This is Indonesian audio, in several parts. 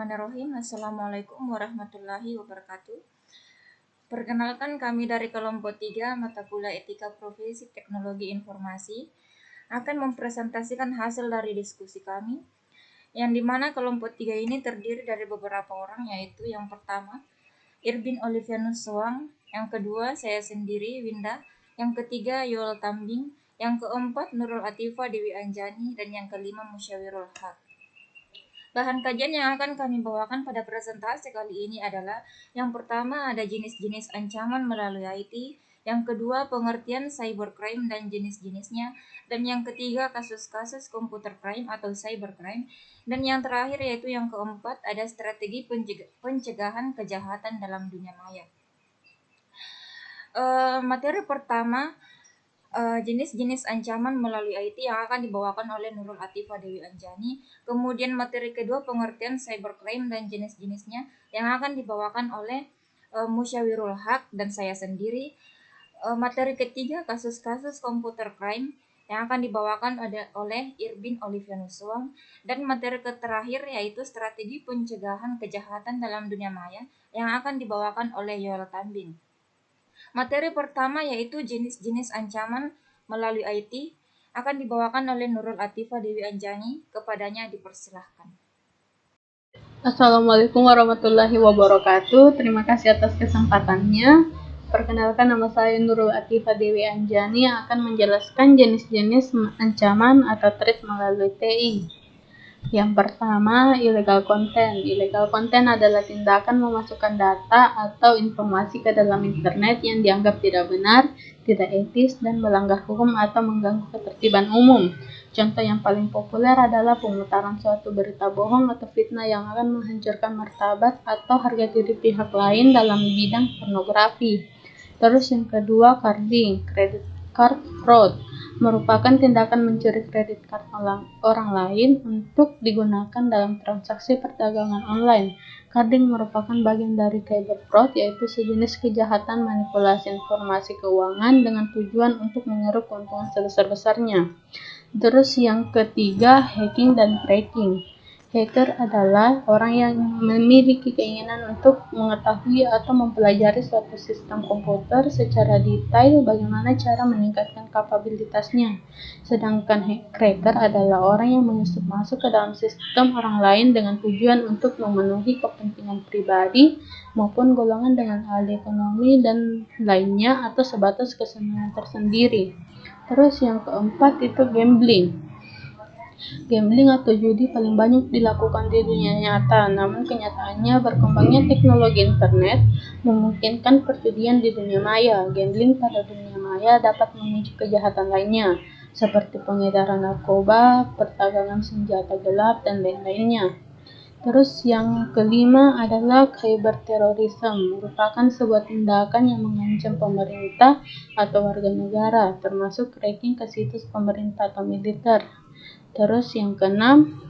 Bismillahirrahmanirrahim. Assalamualaikum warahmatullahi wabarakatuh. Perkenalkan, kami dari kelompok 3 mata kuliah Etika Profesi Teknologi Informasi akan mempresentasikan hasil dari diskusi kami, yang dimana kelompok 3 ini terdiri dari beberapa orang, yaitu yang pertama Irbin Olivianus Soang, yang kedua saya sendiri Winda, yang ketiga Yoel Tambing, yang keempat Nurul Atifah Dewi Anjani, dan yang kelima Musyawirul Haq. Bahan kajian yang akan kami bawakan pada presentasi kali ini adalah yang pertama ada jenis-jenis ancaman melalui IT, yang kedua pengertian cybercrime dan jenis-jenisnya, dan yang ketiga kasus-kasus computer crime atau cybercrime, dan yang terakhir yaitu yang keempat ada strategi pencegahan kejahatan dalam dunia maya. Materi pertama jenis-jenis ancaman melalui IT yang akan dibawakan oleh Nurul Atifah Dewi Anjani. Kemudian materi kedua pengertian cybercrime dan jenis-jenisnya yang akan dibawakan oleh Musyawirul Haq dan saya sendiri. Materi ketiga kasus-kasus computer crime yang akan dibawakan oleh Irbin Olivianus Soang, dan materi terakhir yaitu strategi pencegahan kejahatan dalam dunia maya yang akan dibawakan oleh Yoel Tambing. Materi pertama yaitu jenis-jenis ancaman melalui IT akan dibawakan oleh Nurul Atifah Dewi Anjani. Kepadanya dipersilahkan. Assalamualaikum warahmatullahi wabarakatuh. Terima kasih atas kesempatannya. Perkenalkan, nama saya Nurul Atifah Dewi Anjani yang akan menjelaskan jenis-jenis ancaman atau threat melalui TI. Yang pertama, illegal content. Illegal content adalah tindakan memasukkan data atau informasi ke dalam internet yang dianggap tidak benar, tidak etis, dan melanggar hukum atau mengganggu ketertiban umum. Contoh yang paling populer adalah pemutaran suatu berita bohong atau fitnah yang akan menghancurkan martabat atau harga diri pihak lain dalam bidang pornografi. Terus yang kedua, carding, credit card fraud, merupakan tindakan mencuri kredit card orang lain untuk digunakan dalam transaksi perdagangan online. Carding merupakan bagian dari cyber fraud, yaitu sejenis kejahatan manipulasi informasi keuangan dengan tujuan untuk mengeruk keuntungan sebesar-besarnya. Terus yang ketiga, hacking dan cracking. Hacker adalah orang yang memiliki keinginan untuk mengetahui atau mempelajari suatu sistem komputer secara detail bagaimana cara meningkatkan kapabilitasnya. Sedangkan cracker adalah orang yang menyusup masuk ke dalam sistem orang lain dengan tujuan untuk memenuhi kepentingan pribadi maupun golongan dengan ahli ekonomi dan lainnya atau sebatas kesenangan tersendiri. Terus yang keempat itu gambling. Gambling atau judi paling banyak dilakukan di dunia nyata, namun kenyataannya berkembangnya teknologi internet memungkinkan perjudian di dunia maya. Gambling pada dunia maya dapat memicu kejahatan lainnya, seperti pengedaran narkoba, perdagangan senjata gelap, dan lain-lainnya. Terus yang kelima adalah cyberterrorism, merupakan sebuah tindakan yang mengancam pemerintah atau warga negara, termasuk cracking ke situs pemerintah atau militer. Terus yang keenam,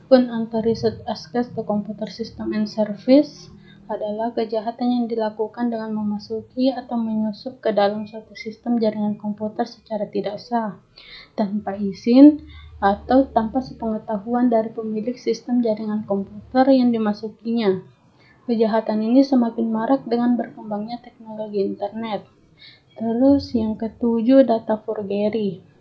unauthorized access to computer system and service adalah kejahatan yang dilakukan dengan memasuki atau menyusup ke dalam suatu sistem jaringan komputer secara tidak sah, tanpa izin, atau tanpa sepengetahuan dari pemilik sistem jaringan komputer yang dimasukinya. Kejahatan ini semakin marak dengan berkembangnya teknologi internet. Terus yang ketujuh, data forgery.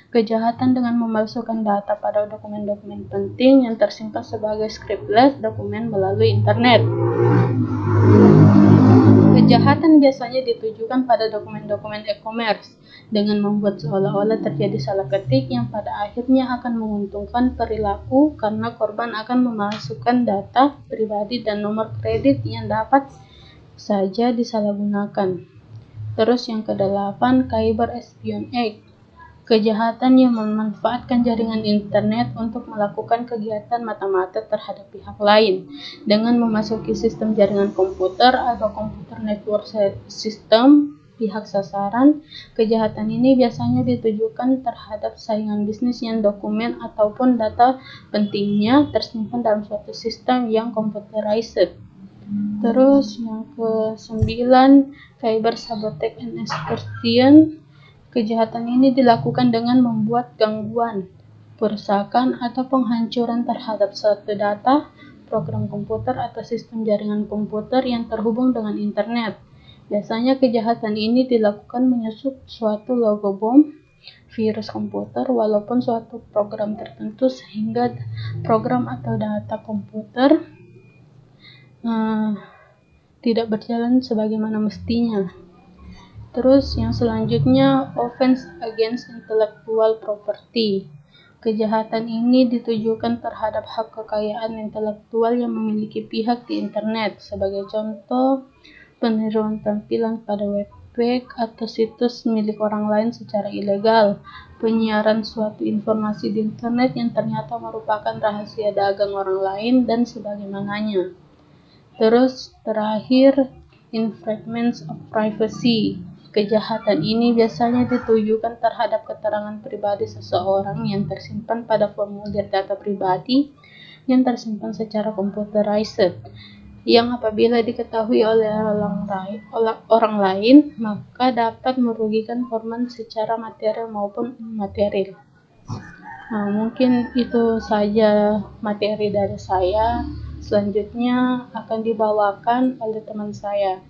Kejahatan dengan memalsukan data pada dokumen-dokumen penting yang tersimpan sebagai scriptless dokumen melalui internet. Kejahatan biasanya ditujukan pada dokumen-dokumen e-commerce dengan membuat seolah-olah terjadi salah ketik yang pada akhirnya akan menguntungkan perilaku karena korban akan memasukkan data pribadi dan nomor kredit yang dapat saja disalahgunakan. Terus yang kedelapan, cyber espionage. Kejahatan yang memanfaatkan jaringan internet untuk melakukan kegiatan mata-mata terhadap pihak lain dengan memasuki sistem jaringan komputer atau komputer network system pihak sasaran. Kejahatan ini biasanya ditujukan terhadap saingan bisnis yang dokumen ataupun data pentingnya tersimpan dalam suatu sistem yang computerized. Terus yang ke-9, cyber sabotage and extortion. Kejahatan ini dilakukan dengan membuat gangguan, perusakan, atau penghancuran terhadap suatu data, program komputer atau sistem jaringan komputer yang terhubung dengan internet. Biasanya kejahatan ini dilakukan menyusup suatu logo bom, virus komputer, walaupun suatu program tertentu sehingga program atau data komputer tidak berjalan sebagaimana mestinya. Terus yang selanjutnya, offense against intellectual property. Kejahatan ini ditujukan terhadap hak kekayaan intelektual yang memiliki pihak di internet. Sebagai contoh, peniruan tampilan pada webpage atau situs milik orang lain secara ilegal, penyiaran suatu informasi di internet yang ternyata merupakan rahasia dagang orang lain, dan sebagaimananya. Terus terakhir, infringements of privacy. Kejahatan ini biasanya ditujukan terhadap keterangan pribadi seseorang yang tersimpan pada formulir data pribadi yang tersimpan secara computerized, yang apabila diketahui oleh orang lain, maka dapat merugikan korban secara material maupun immaterial. Mungkin itu saja materi dari saya. Selanjutnya akan dibawakan oleh teman saya.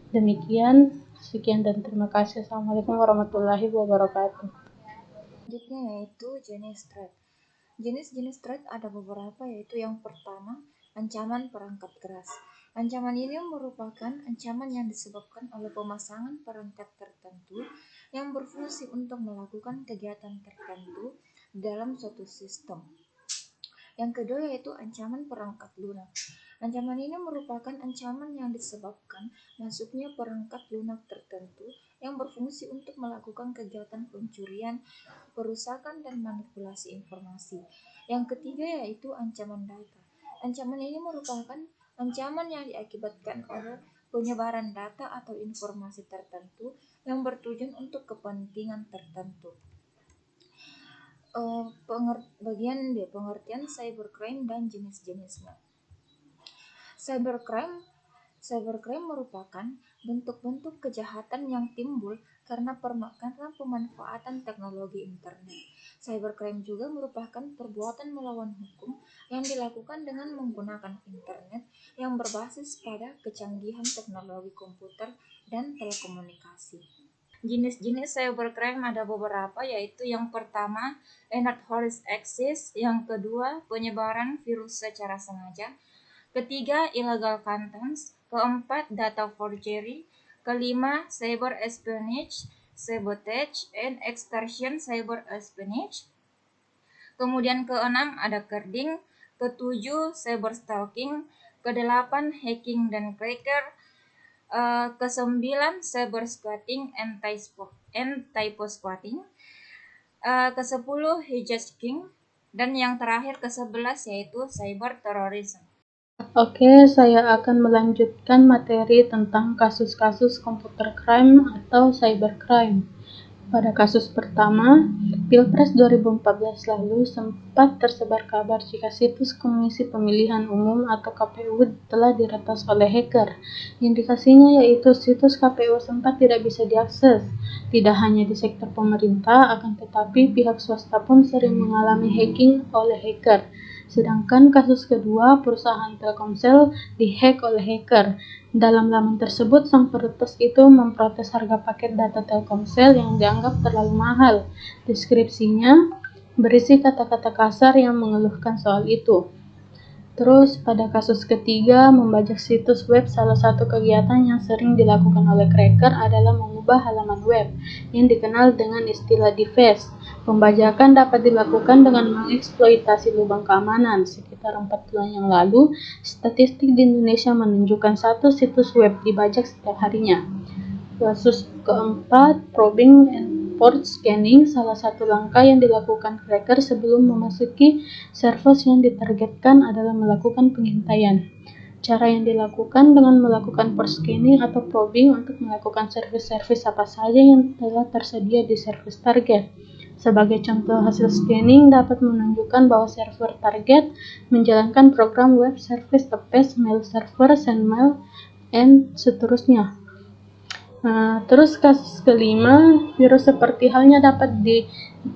Demikian, sekian dan terima kasih. Assalamualaikum warahmatullahi wabarakatuh. Selanjutnya yaitu jenis threat. Jenis-jenis threat ada beberapa, yaitu yang pertama, ancaman perangkat keras. Ancaman ini merupakan ancaman yang disebabkan oleh pemasangan perangkat tertentu yang berfungsi untuk melakukan kegiatan tertentu dalam suatu sistem. Yang kedua yaitu ancaman perangkat lunak. Ancaman ini merupakan ancaman yang disebabkan masuknya perangkat lunak tertentu yang berfungsi untuk melakukan kegiatan pencurian, perusakan, dan manipulasi informasi. Yang ketiga yaitu ancaman data. Ancaman ini merupakan ancaman yang diakibatkan oleh penyebaran data atau informasi tertentu yang bertujuan untuk kepentingan tertentu. Pengertian cybercrime dan jenis-jenisnya. Cybercrime merupakan bentuk-bentuk kejahatan yang timbul karena pemanfaatan teknologi internet. Cybercrime juga merupakan perbuatan melawan hukum yang dilakukan dengan menggunakan internet yang berbasis pada kecanggihan teknologi komputer dan telekomunikasi. Jenis-jenis cybercrime ada beberapa, yaitu yang pertama, unauthorized access, yang kedua, penyebaran virus secara sengaja, ketiga, illegal contents, keempat, data forgery, kelima, cyber espionage, sabotage, and extortion cyber espionage. Kemudian keenam ada carding, ketujuh, cyber stalking, kedelapan, hacking dan cracker, ke-9 cyber squatting and typo squatting, ke-10 hijacking, dan yang terakhir ke-11 yaitu cyber terrorism. Oke, saya akan melanjutkan materi tentang kasus-kasus computer crime atau cybercrime. Pada kasus pertama, Pilpres 2014 lalu sempat tersebar kabar jika situs Komisi Pemilihan Umum atau KPU telah diretas oleh hacker. Indikasinya yaitu situs KPU sempat tidak bisa diakses. Tidak hanya di sektor pemerintah, akan tetapi pihak swasta pun sering mengalami hacking oleh hacker. Sedangkan kasus kedua, perusahaan Telkomsel dihack oleh hacker. Dalam laman tersebut, sang peretas itu memprotes harga paket data Telkomsel yang dianggap terlalu mahal. Deskripsinya berisi kata-kata kasar yang mengeluhkan soal itu. Terus, pada kasus ketiga, membajak situs web, salah satu kegiatan yang sering dilakukan oleh cracker adalah mengubah halaman web, yang dikenal dengan istilah deface. Pembajakan dapat dilakukan dengan mengeksploitasi lubang keamanan. Sekitar 4 bulan yang lalu, statistik di Indonesia menunjukkan 1 situs web dibajak setiap harinya. Kasus keempat, probing and port scanning, salah satu langkah yang dilakukan cracker sebelum memasuki server yang ditargetkan adalah melakukan pengintaian. Cara yang dilakukan dengan melakukan port scanning atau probing untuk melakukan service apa saja yang telah tersedia di service target. Sebagai contoh, hasil scanning dapat menunjukkan bahwa server target menjalankan program web service, a page, mail server, send mail, and seterusnya. Terus kasus kelima, virus seperti halnya dapat di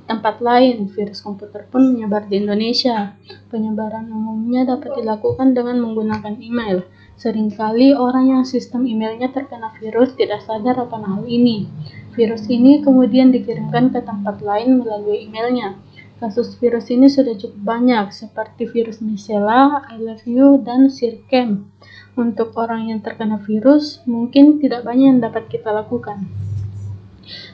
tempat lain. Virus komputer pun menyebar di Indonesia. Penyebaran umumnya dapat dilakukan dengan menggunakan email. Seringkali orang yang sistem emailnya terkena virus tidak sadar akan hal ini. Virus ini kemudian dikirimkan ke tempat lain melalui emailnya. Kasus virus ini sudah cukup banyak, seperti virus Misela, I Love You, dan Sircam. Untuk orang yang terkena virus, mungkin tidak banyak yang dapat kita lakukan.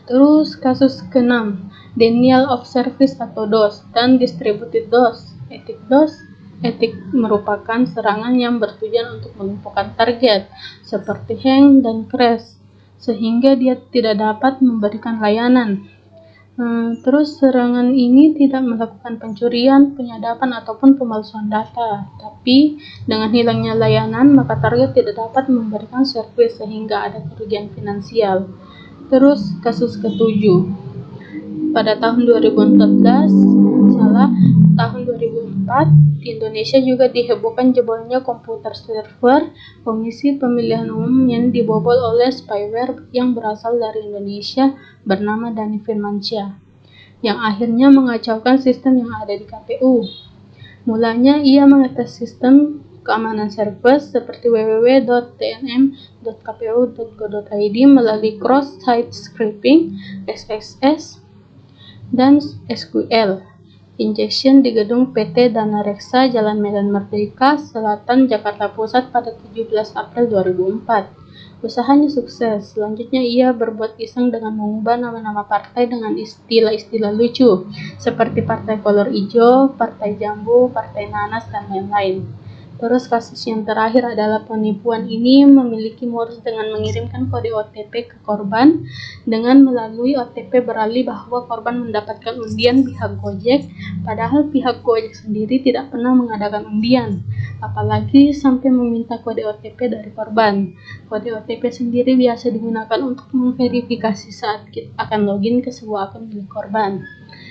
Terus kasus ke-6, denial of service atau DOS dan distributed DOS. Etik merupakan serangan yang bertujuan untuk melumpuhkan target, seperti hang dan crash, sehingga dia tidak dapat memberikan layanan. Terus serangan ini tidak melakukan pencurian, penyadapan, ataupun pemalsuan data. Tapi dengan hilangnya layanan, maka target tidak dapat memberikan servis sehingga ada kerugian finansial. Terus kasus ketujuh. Pada tahun 2004, di Indonesia juga dihebohkan jebolnya komputer server Komisi Pemilihan Umum yang dibobol oleh spyware yang berasal dari Indonesia bernama Dhani Firmansyah, yang akhirnya mengacaukan sistem yang ada di KPU. Mulanya ia mengetes sistem keamanan server seperti www.tnm.kpu.go.id melalui cross-site scraping, SSS, dan SQL injection di gedung PT Dana Reksa, Jalan Medan Merdeka Selatan, Jakarta Pusat pada 17 April 2004. Usahanya sukses. Selanjutnya ia berbuat iseng dengan mengubah nama-nama partai dengan istilah-istilah lucu, seperti Partai Kolor Ijo, Partai Jambu, Partai Nanas, dan lain-lain. Terus kasus yang terakhir adalah penipuan ini memiliki modus dengan mengirimkan kode OTP ke korban dengan melalui OTP beralih bahwa korban mendapatkan undian pihak Gojek, padahal pihak Gojek sendiri tidak pernah mengadakan undian, apalagi sampai meminta kode OTP dari korban. Kode OTP sendiri biasa digunakan untuk memverifikasi saat kita akan login ke sebuah akun milik korban.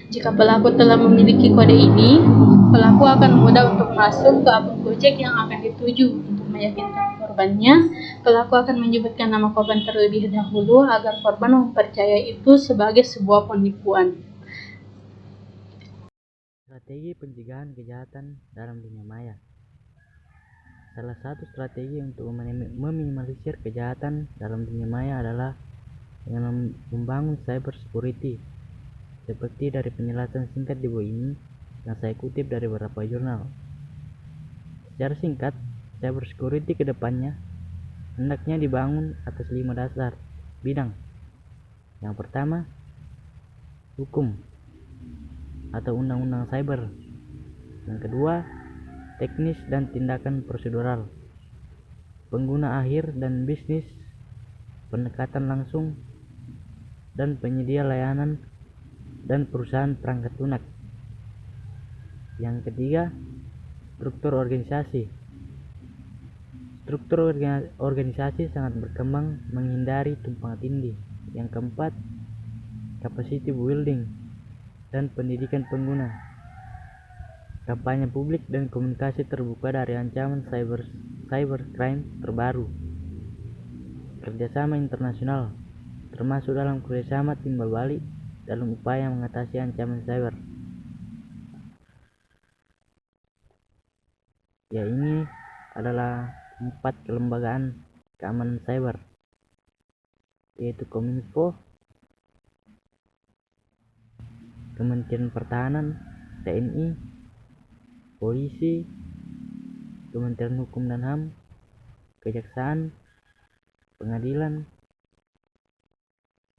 Jika pelaku telah memiliki kode ini, pelaku akan mudah untuk masuk ke akun Gojek yang akan dituju. Untuk meyakinkan korbannya, pelaku akan menyebutkan nama korban terlebih dahulu agar korban mempercayai itu sebagai sebuah penipuan. Strategi pencegahan kejahatan dalam dunia maya. Salah satu strategi untuk meminimalisir kejahatan dalam dunia maya adalah dengan membangun cyber security. Seperti dari penjelasan singkat di buku ini yang saya kutip dari beberapa jurnal. Secara singkat, cyber security ke depannya hendaknya dibangun atas 5 dasar bidang. Yang pertama, hukum atau undang-undang cyber. Yang kedua, teknis dan tindakan prosedural. Pengguna akhir dan bisnis, pendekatan langsung, dan penyedia layanan dan perusahaan perangkat lunak. Yang ketiga, struktur organisasi. Struktur organisasi sangat berkembang menghindari tumpang tindih. Yang keempat, capacity building dan pendidikan pengguna. Kampanye publik dan komunikasi terbuka dari ancaman cybercrime terbaru. Kerjasama internasional, termasuk dalam kerjasama timbal balik dalam upaya mengatasi ancaman cyber. Ya, ini adalah 4 kelembagaan keamanan cyber, yaitu Kominfo, Kementerian Pertahanan, TNI, Polisi, Kementerian Hukum dan HAM, Kejaksaan, Pengadilan,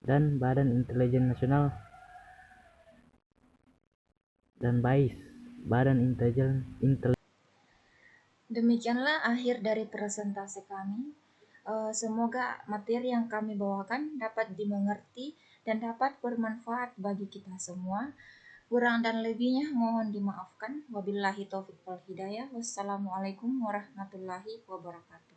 dan Badan Intelijen Nasional, dan BAIS, Badan Intelijen. Demikianlah akhir dari presentasi kami. Semoga materi yang kami bawakan dapat dimengerti dan dapat bermanfaat bagi kita semua. Kurang dan lebihnya mohon dimaafkan. Wabillahi taufiq wal hidayah. Wassalamualaikum warahmatullahi wabarakatuh.